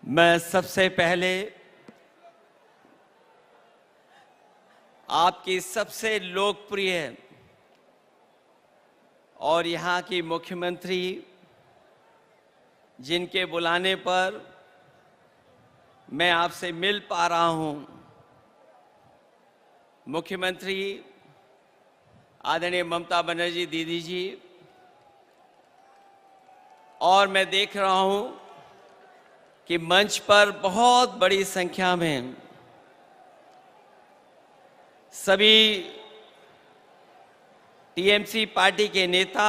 मैं सबसे पहले आपकी सबसे लोकप्रिय और यहाँ की मुख्यमंत्री जिनके बुलाने पर मैं आपसे मिल पा रहा हूँ, मुख्यमंत्री आदरणीय ममता बनर्जी दीदी जी, और मैं देख रहा हूँ कि मंच पर बहुत बड़ी संख्या में सभी टीएमसी पार्टी के नेता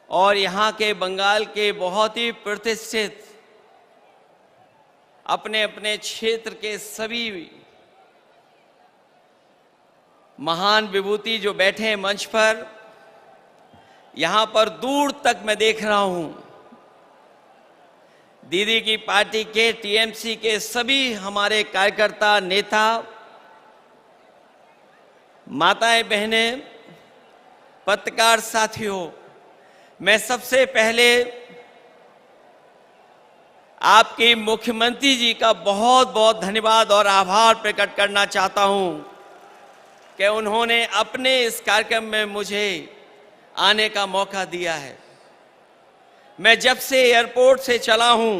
और यहाँ के बंगाल के बहुत ही प्रतिष्ठित अपने अपने क्षेत्र के सभी महान विभूति जो बैठे हैं मंच पर, यहाँ पर दूर तक मैं देख रहा हूँ दीदी की पार्टी के टीएमसी के सभी हमारे कार्यकर्ता, नेता, माताएं, बहनें, पत्रकार साथियों, मैं सबसे पहले आपके मुख्यमंत्री जी का बहुत बहुत धन्यवाद और आभार प्रकट करना चाहता हूं कि उन्होंने अपने इस कार्यक्रम में मुझे आने का मौका दिया है। मैं जब से एयरपोर्ट से चला हूं,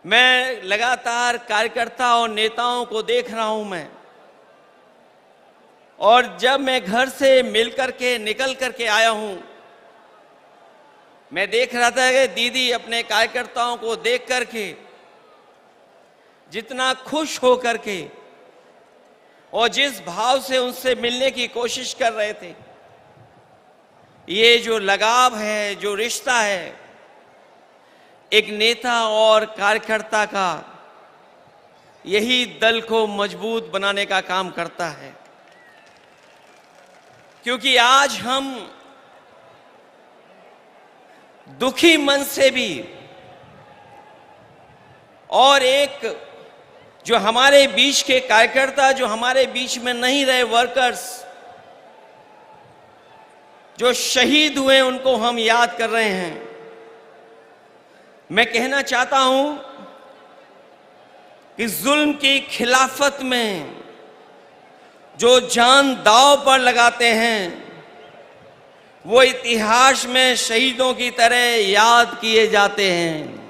मैं लगातार कार्यकर्ता और नेताओं को देख रहा हूं मैं, और जब मैं घर से निकल करके आया हूं, मैं देख रहा था कि दीदी अपने कार्यकर्ताओं को देख करके जितना खुश हो करके और जिस भाव से उनसे मिलने की कोशिश कर रहे थे, ये जो लगाव है, जो रिश्ता है एक नेता और कार्यकर्ता का, यही दल को मजबूत बनाने का काम करता है। क्योंकि आज हम दुखी मन से भी, और एक जो हमारे बीच के कार्यकर्ता जो हमारे बीच में नहीं रहे, वर्कर्स जो शहीद हुए, उनको हम याद कर रहे हैं। मैं कहना चाहता हूं कि जुल्म की खिलाफत में जो जान दांव पर लगाते हैं, वो इतिहास में शहीदों की तरह याद किए जाते हैं।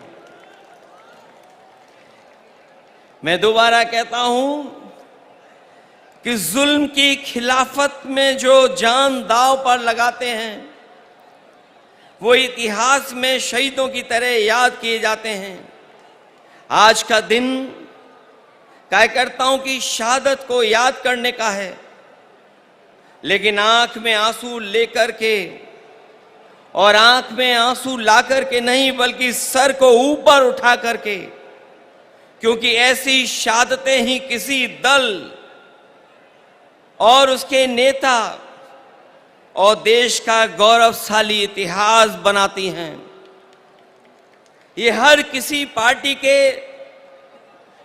मैं दोबारा कहता हूं कि जुल्म की खिलाफत में जो जान दांव पर लगाते हैं, वो इतिहास में शहीदों की तरह याद किए जाते हैं। आज का दिन कार्यकर्ताओं की शहादत को याद करने का है, लेकिन आंख में आंसू लेकर के, और आंख में आंसू ला करके नहीं, बल्कि सर को ऊपर उठा करके, क्योंकि ऐसी शहादतें ही किसी दल और उसके नेता और देश का गौरवशाली इतिहास बनाती हैं। ये हर किसी पार्टी के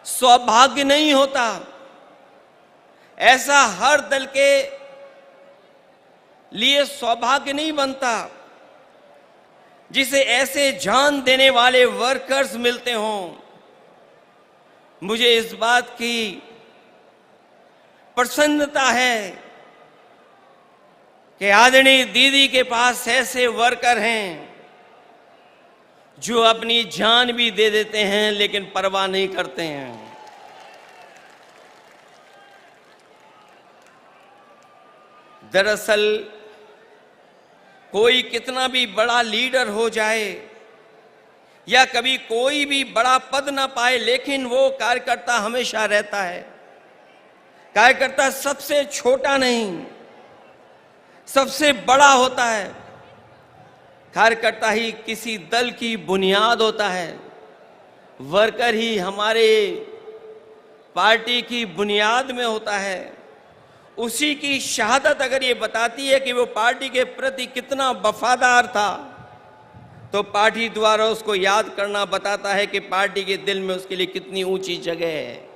सौभाग्य नहीं होता, ऐसा हर दल के लिए सौभाग्य नहीं बनता जिसे ऐसे जान देने वाले वर्कर्स मिलते हों। मुझे इस बात की प्रसन्नता है कि आदरणीय दीदी के पास ऐसे वर्कर हैं जो अपनी जान भी दे देते हैं, लेकिन परवाह नहीं करते हैं। दरअसल कोई कितना भी बड़ा लीडर हो जाए या कभी कोई भी बड़ा पद ना पाए, लेकिन वो कार्यकर्ता हमेशा रहता है। कार्यकर्ता सबसे छोटा नहीं, सबसे बड़ा होता है। कार्यकर्ता ही किसी दल की बुनियाद होता है। वर्कर ही हमारे पार्टी की बुनियाद में होता है। उसी की शहादत अगर ये बताती है कि वो पार्टी के प्रति कितना वफादार था, तो पार्टी द्वारा उसको याद करना बताता है कि पार्टी के दिल में उसके लिए कितनी ऊंची जगह है।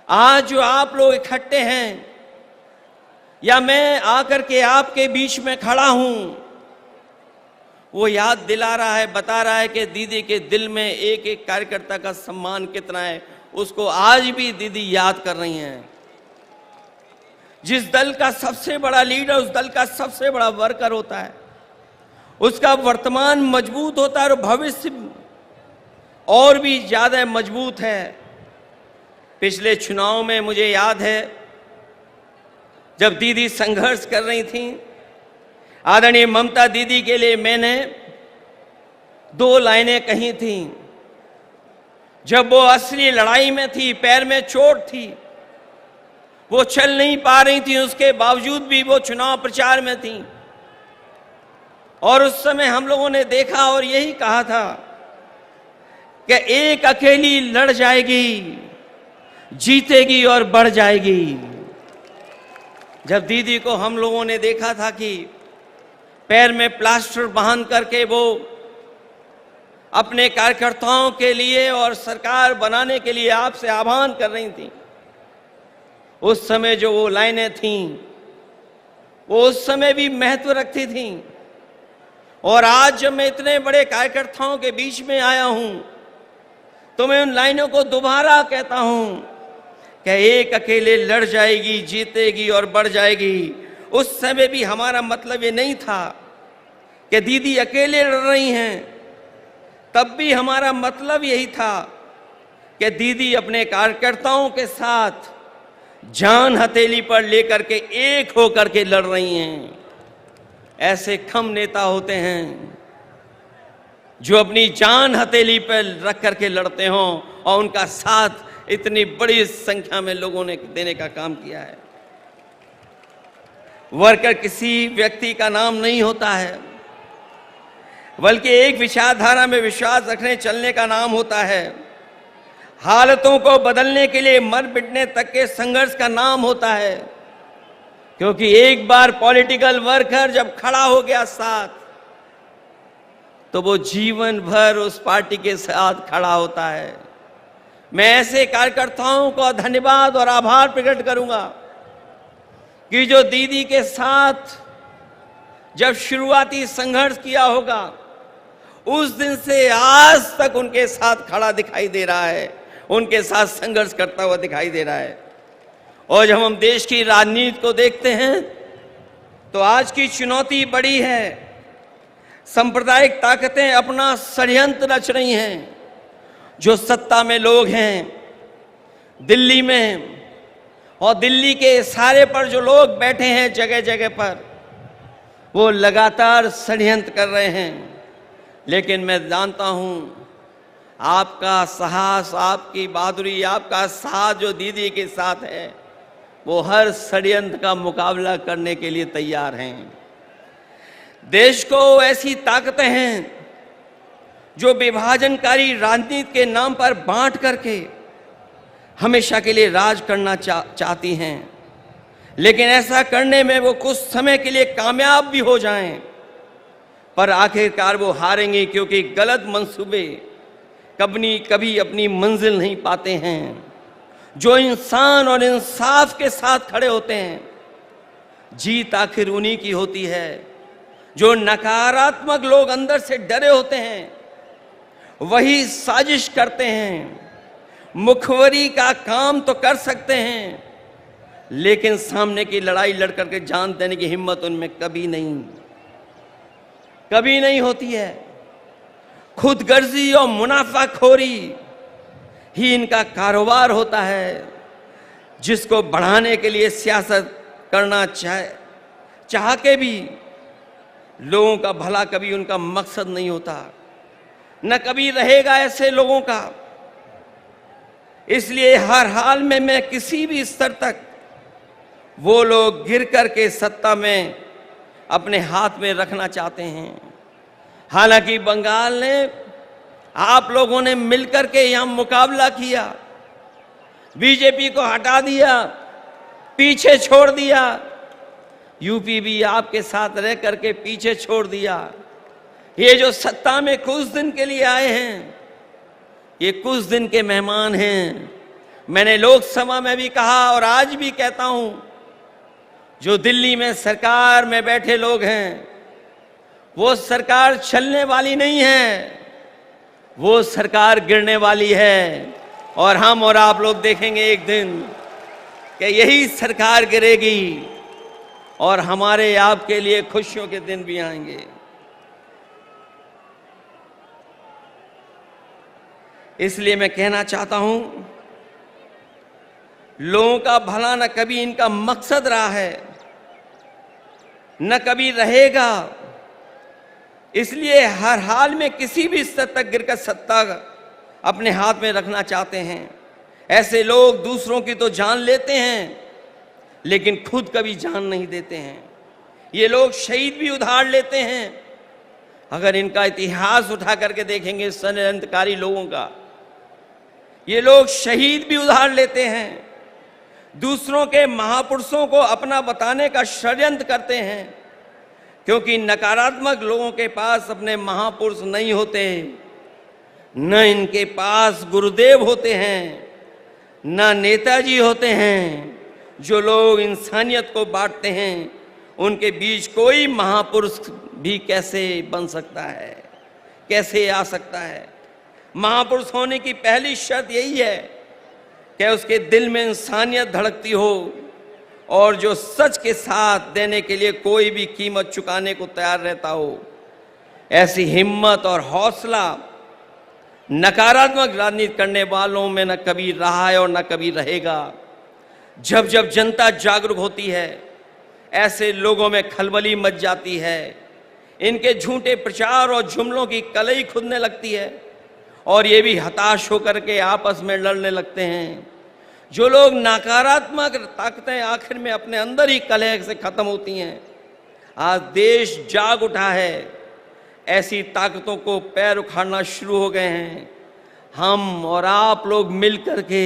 आज जो आप लोग इकट्ठे हैं, या मैं आकर के आपके बीच में खड़ा हूं, वो याद दिला रहा है, बता रहा है कि दीदी के दिल में एक एक कार्यकर्ता का सम्मान कितना है, उसको आज भी दीदी याद कर रही हैं। जिस दल का सबसे बड़ा लीडर उस दल का सबसे बड़ा वर्कर होता है, उसका वर्तमान मजबूत होता है और भविष्य और भी ज्यादा मजबूत है। पिछले चुनाव में मुझे याद है, जब दीदी संघर्ष कर रही थी, आदरणीय ममता दीदी के लिए मैंने 2 लाइनें कही थी। जब वो असली लड़ाई में थी, पैर में चोट थी, वो चल नहीं पा रही थी, उसके बावजूद भी वो चुनाव प्रचार में थी। और उस समय हम लोगों ने देखा और यही कहा था कि एक अकेली लड़ जाएगी, जीतेगी और बढ़ जाएगी। जब दीदी को हम लोगों ने देखा था कि पैर में प्लास्टर बांध करके वो अपने कार्यकर्ताओं के लिए और सरकार बनाने के लिए आपसे आह्वान कर रही थी, उस समय जो वो लाइनें थीं, वो उस समय भी महत्व रखती थीं। और आज जब मैं इतने बड़े कार्यकर्ताओं के बीच में आया हूं, तो मैं उन लाइनों को दोबारा कहता हूं कि एक अकेले लड़ जाएगी, जीतेगी और बढ़ जाएगी। उस समय भी हमारा मतलब ये नहीं था कि दीदी अकेले लड़ रही हैं, तब भी हमारा मतलब यही था कि दीदी अपने कार्यकर्ताओं के साथ जान हथेली पर लेकर के एक होकर के लड़ रही हैं। ऐसे कम नेता होते हैं जो अपनी जान हथेली पर रख करके लड़ते हों, और उनका साथ इतनी बड़ी संख्या में लोगों ने देने का काम किया है। वर्कर किसी व्यक्ति का नाम नहीं होता है, बल्कि एक विचारधारा में विश्वास रखने चलने का नाम होता है। हालतों को बदलने के लिए मर मिटने तक के संघर्ष का नाम होता है। क्योंकि एक बार पॉलिटिकल वर्कर जब खड़ा हो गया साथ, तो वो जीवन भर उस पार्टी के साथ खड़ा होता है। मैं ऐसे कार्यकर्ताओं को धन्यवाद और आभार प्रकट करूंगा कि जो दीदी के साथ जब शुरुआती संघर्ष किया होगा, उस दिन से आज तक उनके साथ खड़ा दिखाई दे रहा है, उनके साथ संघर्ष करता हुआ दिखाई दे रहा है। और जब हम देश की राजनीति को देखते हैं, तो आज की चुनौती बड़ी है। सांप्रदायिक ताकतें अपना षड्यंत्र रच रही हैं। जो सत्ता में लोग हैं दिल्ली में, और दिल्ली के इशारे पर जो लोग बैठे हैं जगह जगह पर, वो लगातार षड्यंत्र कर रहे हैं। लेकिन मैं जानता हूं आपका साहस, आपकी बहादुरी, आपका साथ जो दीदी के साथ है, वो हर षड्यंत्र का मुकाबला करने के लिए तैयार हैं। देश को ऐसी ताकतें हैं जो विभाजनकारी राजनीति के नाम पर बांट करके हमेशा के लिए राज करना चाहती हैं। लेकिन ऐसा करने में वो कुछ समय के लिए कामयाब भी हो जाएं, पर आखिरकार वो हारेंगे, क्योंकि गलत मंसूबे कभी अपनी मंजिल नहीं पाते हैं। जो इंसान और इंसाफ के साथ खड़े होते हैं, जीत आखिर उन्हीं की होती है। जो नकारात्मक लोग अंदर से डरे होते हैं, वही साजिश करते हैं। मुखबरी का काम तो कर सकते हैं, लेकिन सामने की लड़ाई लड़ करके जान देने की हिम्मत उनमें कभी नहीं होती है। खुदगर्जी और मुनाफाखोरी ही इनका कारोबार होता है, जिसको बढ़ाने के लिए सियासत करना चाह के भी लोगों का भला कभी उनका मकसद नहीं होता, न कभी रहेगा ऐसे लोगों का। इसलिए हर हाल में मैं किसी भी स्तर तक वो लोग गिर करके सत्ता में अपने हाथ में रखना चाहते हैं। हालांकि बंगाल ने, आप लोगों ने मिलकर के यहां मुकाबला किया, बीजेपी को हटा दिया, पीछे छोड़ दिया। यूपी भी आपके साथ रह करके पीछे छोड़ दिया। ये जो सत्ता में कुछ दिन के लिए आए हैं, ये कुछ दिन के मेहमान हैं। मैंने लोकसभा में भी कहा और आज भी कहता हूं, जो दिल्ली में सरकार में बैठे लोग हैं, वो सरकार चलने वाली नहीं है, वो सरकार गिरने वाली है। और हम और आप लोग देखेंगे एक दिन कि यही सरकार गिरेगी और हमारे आपके लिए खुशियों के दिन भी आएंगे। इसलिए मैं कहना चाहता हूं, लोगों का भला न कभी इनका मकसद रहा है, न कभी रहेगा। इसलिए हर हाल में किसी भी स्तर तक गिरकर सत्ता अपने हाथ में रखना चाहते हैं। ऐसे लोग दूसरों की तो जान लेते हैं, लेकिन खुद कभी जान नहीं देते हैं। ये लोग शहीद भी उधार लेते हैं। अगर इनका इतिहास उठा करके देखेंगे षड्यंत्रकारी लोगों का, ये लोग शहीद भी उधार लेते हैं, दूसरों के महापुरुषों को अपना बताने का षड्यंत्र करते हैं, क्योंकि नकारात्मक लोगों के पास अपने महापुरुष नहीं होते, न इनके पास गुरुदेव होते हैं, न नेताजी होते हैं। जो लोग इंसानियत को बांटते हैं, उनके बीच कोई महापुरुष भी कैसे बन सकता है, कैसे आ सकता है? महापुरुष होने की पहली शर्त यही है कि उसके दिल में इंसानियत धड़कती हो और जो सच के साथ देने के लिए कोई भी कीमत चुकाने को तैयार रहता हो। ऐसी हिम्मत और हौसला नकारात्मक राजनीति करने वालों में न कभी रहा है और न कभी रहेगा। जब जब जनता जागरूक होती है, ऐसे लोगों में खलबली मच जाती है। इनके झूठे प्रचार और जुमलों की कलई खुदने लगती है और ये भी हताश होकर के आपस में लड़ने लगते हैं। जो लोग नकारात्मक ताकतें आखिर में अपने अंदर ही कलह से खत्म होती हैं। आज देश जाग उठा है, ऐसी ताकतों को पैर उखाड़ना शुरू हो गए हैं। हम और आप लोग मिल करके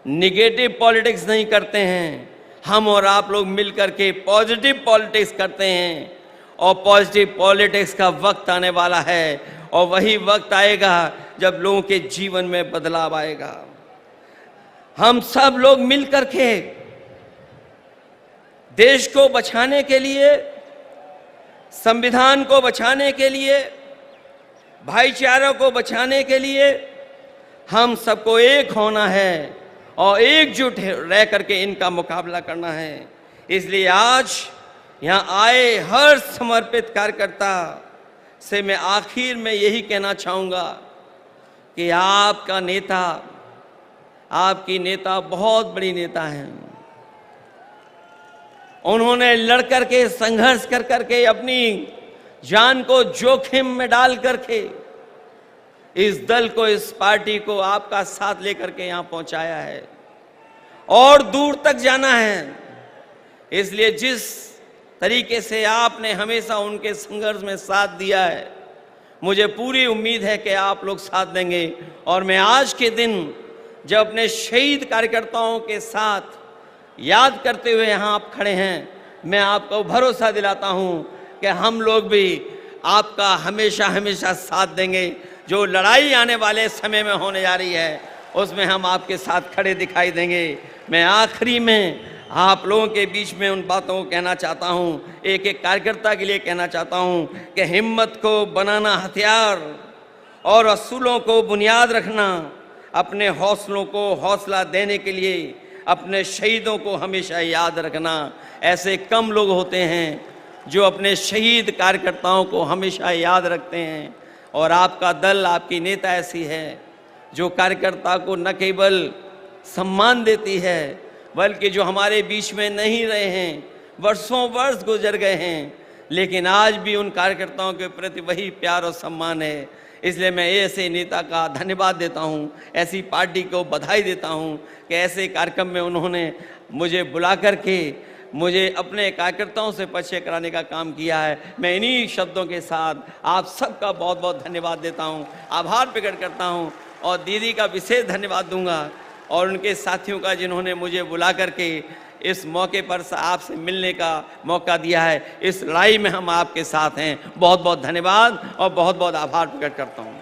निगेटिव पॉलिटिक्स नहीं करते हैं, हम और आप लोग मिल करके पॉजिटिव पॉलिटिक्स करते हैं। और पॉजिटिव पॉलिटिक्स का वक्त आने वाला है, और वही वक्त आएगा जब लोगों के जीवन में बदलाव आएगा। हम सब लोग मिल करके देश को बचाने के लिए, संविधान को बचाने के लिए, भाईचारे को बचाने के लिए हम सबको एक होना है और एकजुट रह करके इनका मुकाबला करना है। इसलिए आज यहाँ आए हर समर्पित कार्यकर्ता से मैं आखिर में यही कहना चाहूँगा कि आपका नेता, आपकी नेता बहुत बड़ी नेता हैं। उन्होंने लड़ करके, संघर्ष कर करके, अपनी जान को जोखिम में डाल करके इस दल को, इस पार्टी को आपका साथ लेकर के यहाँ पहुंचाया है और दूर तक जाना है। इसलिए जिस तरीके से आपने हमेशा उनके संघर्ष में साथ दिया है, मुझे पूरी उम्मीद है कि आप लोग साथ देंगे। और मैं आज के दिन जब अपने शहीद कार्यकर्ताओं के साथ याद करते हुए यहाँ आप खड़े हैं, मैं आपको भरोसा दिलाता हूँ कि हम लोग भी आपका हमेशा हमेशा साथ देंगे। जो लड़ाई आने वाले समय में होने जा रही है, उसमें हम आपके साथ खड़े दिखाई देंगे। मैं आखिरी में आप लोगों के बीच में उन बातों को कहना चाहता हूँ, एक एक कार्यकर्ता के लिए कहना चाहता हूँ कि हिम्मत को बनाना हथियार और असूलों को बुनियाद रखना, अपने हौसलों को हौसला देने के लिए अपने शहीदों को हमेशा याद रखना। ऐसे कम लोग होते हैं जो अपने शहीद कार्यकर्ताओं को हमेशा याद रखते हैं, और आपका दल, आपकी नेता ऐसी है जो कार्यकर्ता को न केवल सम्मान देती है, बल्कि जो हमारे बीच में नहीं रहे हैं, वर्षों वर्ष गुजर गए हैं, लेकिन आज भी उन कार्यकर्ताओं के प्रति वही प्यार और सम्मान है। इसलिए मैं ऐसे नेता का धन्यवाद देता हूं, ऐसी पार्टी को बधाई देता हूं कि ऐसे कार्यक्रम में उन्होंने मुझे बुला करके मुझे अपने कार्यकर्ताओं से परिचय कराने का काम किया है। मैं इन्हीं शब्दों के साथ आप सबका बहुत बहुत धन्यवाद देता हूं, आभार प्रकट करता हूं, और दीदी का विशेष धन्यवाद दूंगा और उनके साथियों का जिन्होंने मुझे बुला करके इस मौके पर आपसे मिलने का मौका दिया है। इस लड़ाई में हम आपके साथ हैं। बहुत बहुत धन्यवाद और बहुत बहुत आभार प्रकट करता हूँ।